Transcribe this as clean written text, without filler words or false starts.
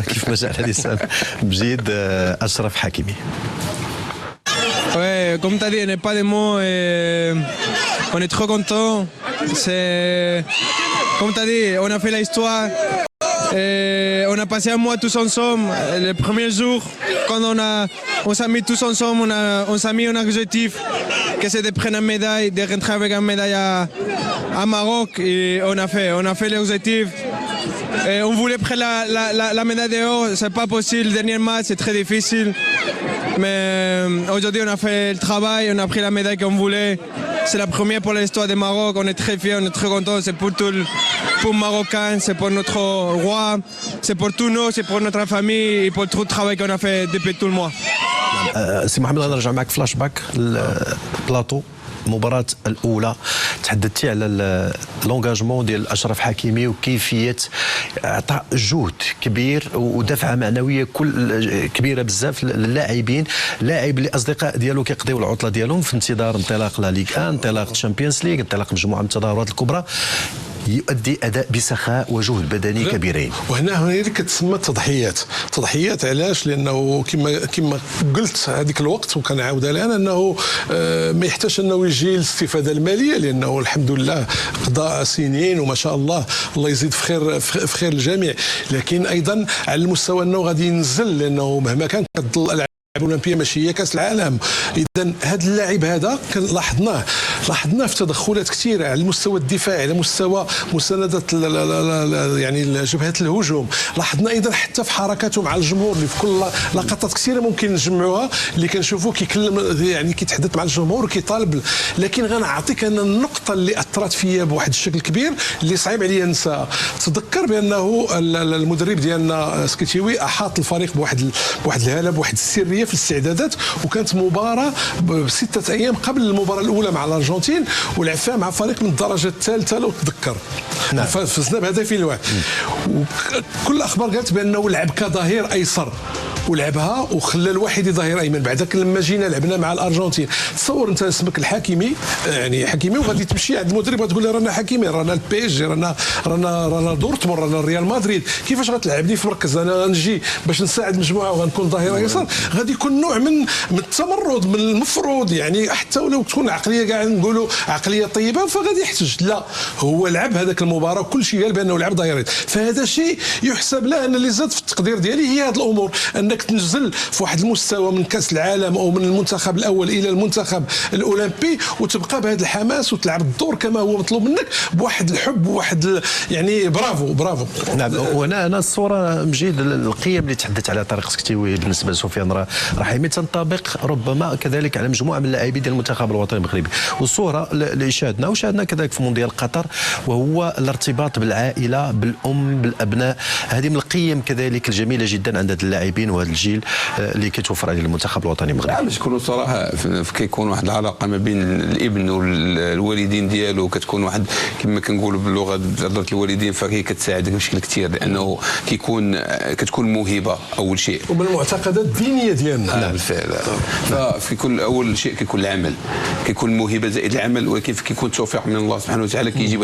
كيف ما جاء الحديث بجيد أشرف حكيمي. Ouais, comme tu as dit, il n'y a pas de mots. On est trop content. Comme tu as dit, on a fait l'histoire. On a passé un mois tous ensemble. Le premier jour, quand on s'est mis tous ensemble, on s'est mis un objectif que c'est de prendre une médaille, de rentrer avec une médaille à Maroc. Et on a fait l'objectif. On voulait prendre la médaille d'or, c'est pas possible. Le dernier match, c'est très difficile. Mais aujourd'hui, on a fait le travail, on a pris la médaille qu'on voulait. C'est la première pour l'histoire du Maroc. On est très fiers, on est très contents. C'est pour tout le Marocain, c'est pour notre roi, c'est pour tous nous, c'est pour notre famille et pour tout le travail qu'on a fait depuis tout le mois. سي محمد غنرجع معك فلاش باك البلاطو. المباراة الأولى تحدثتي على لونجاجمون ديال أشرف حكيمي وكيفية إعطاء جهد كبير ودفعة معنوية كبيرة بزاف للاعبين، لاعب اللي أصدقاء ديالو كيقضيو العطلة ديالهم في انتظار انطلاق لا ليغ 1، انطلاق تشامبيونز ليغ، انطلاق مجموعة من التظاهرات الكبرى، يؤدي اداء بسخاء وجهد بدني كبيرين. وهنا اللي كتسمى تضحيات علاش؟ لانه كما قلت هذيك الوقت وكنعاودها الان انه ما يحتاجش انه يجي الاستفاده الماليه، لانه الحمد لله قضى سنين وما شاء الله يزيد في خير الجميع، لكن ايضا على المستوى انه غادي ينزل، لانه مهما كان كتظل الالعاب الاولمبيه ماشي هي كاس العالم. اذا هذا اللاعب هذا لاحظناه في تدخلات كثيره على المستوى الدفاعي، على مستوى مساندة يعني جبهه الهجوم، لاحظنا ايضا حتى في حركاته مع الجمهور اللي في كل لقطات كثيره ممكن نجمعوها اللي كنشوفوه كيكلم يعني كيتحدث مع الجمهور وكيطالب. لكن غنعطيك انا النقطه اللي اثرت فيا بواحد الشكل كبير اللي صعيب عليا ننساها. تذكر بانه المدرب ديالنا سكيتيوي احاط الفريق بواحد الهاله، بواحد السريه في الاستعدادات، وكانت مباراه ب6 ايام قبل المباراه الاولى مع الارجنتين، ولعب فيها مع فريق من الدرجه الثالثه لو تذكر. نعم. فزنا بهدفين لواحد، وكل الاخبار قالت بانه لعب كظهير ايسر ولعبها وخلى الواحد ظهير ايمن. بعدك لما جينا لعبنا مع الارجنتين، تصور انت اسمك الحكيمي، يعني حكيمي، وغادي تمشي عند المدرب غتقول له رانا حكيمي، رانا البي اس جي، رانا دورتموند، رانا ريال مدريد، كيفاش غتلعبني في مركز انا غنجي باش نساعد مجموعه وغنكون ظهير يسار؟ غادي يكون نوع من التمرد، من المفروض يعني حتى ولو تكون عقليه كاع نقولوا عقليه طيبه فغادي يحتاج. لا، هو لعب هذاك المباراه وكل شيء قال بانه لعب ظهير، فهذا شيء يحسب له. ان اللي زاد في التقدير ديالي هي هذه الامور، انك تنزل في واحد المستوى من كاس العالم او من المنتخب الاول الى المنتخب الاولمبي وتبقى بهذا الحماس وتلعب الدور كما هو مطلوب منك بواحد الحب وواحد يعني برافو. نعم. وانا الصوره مجيد القيم اللي تحدثت على طريق سكتيوي بالنسبه لسفيان رحيمي تنطبق ربما كذلك على مجموعه من اللاعبين ديال المنتخب الوطني المغربي. والصوره اللي شاهدنا كذلك في مونديال قطر، وهو الارتباط بالعائله، بالام، بالابناء. هذه من القيم كذلك الجميله جدا عند هذا اللاعبين وهذا الجيل اللي كيتوفر عليه المنتخب الوطني المغربي. باش نكونوا صراحه كيكون واحد العلاقه ما بين الابن والوالدين ديالو، كتكون واحد كما كنقولوا باللغه هضره الوالدين، فهي كتساعدك بشكل كثير، لانه كتكون موهبه اول شيء ومن المعتقدات الدينيه ديالنا. نعم بالفعل. ففي كل اول شيء كيكون العمل، كيكون الموهبه زائد العمل، ولكن كيكون التوفيق من الله سبحانه وتعالى كيجيب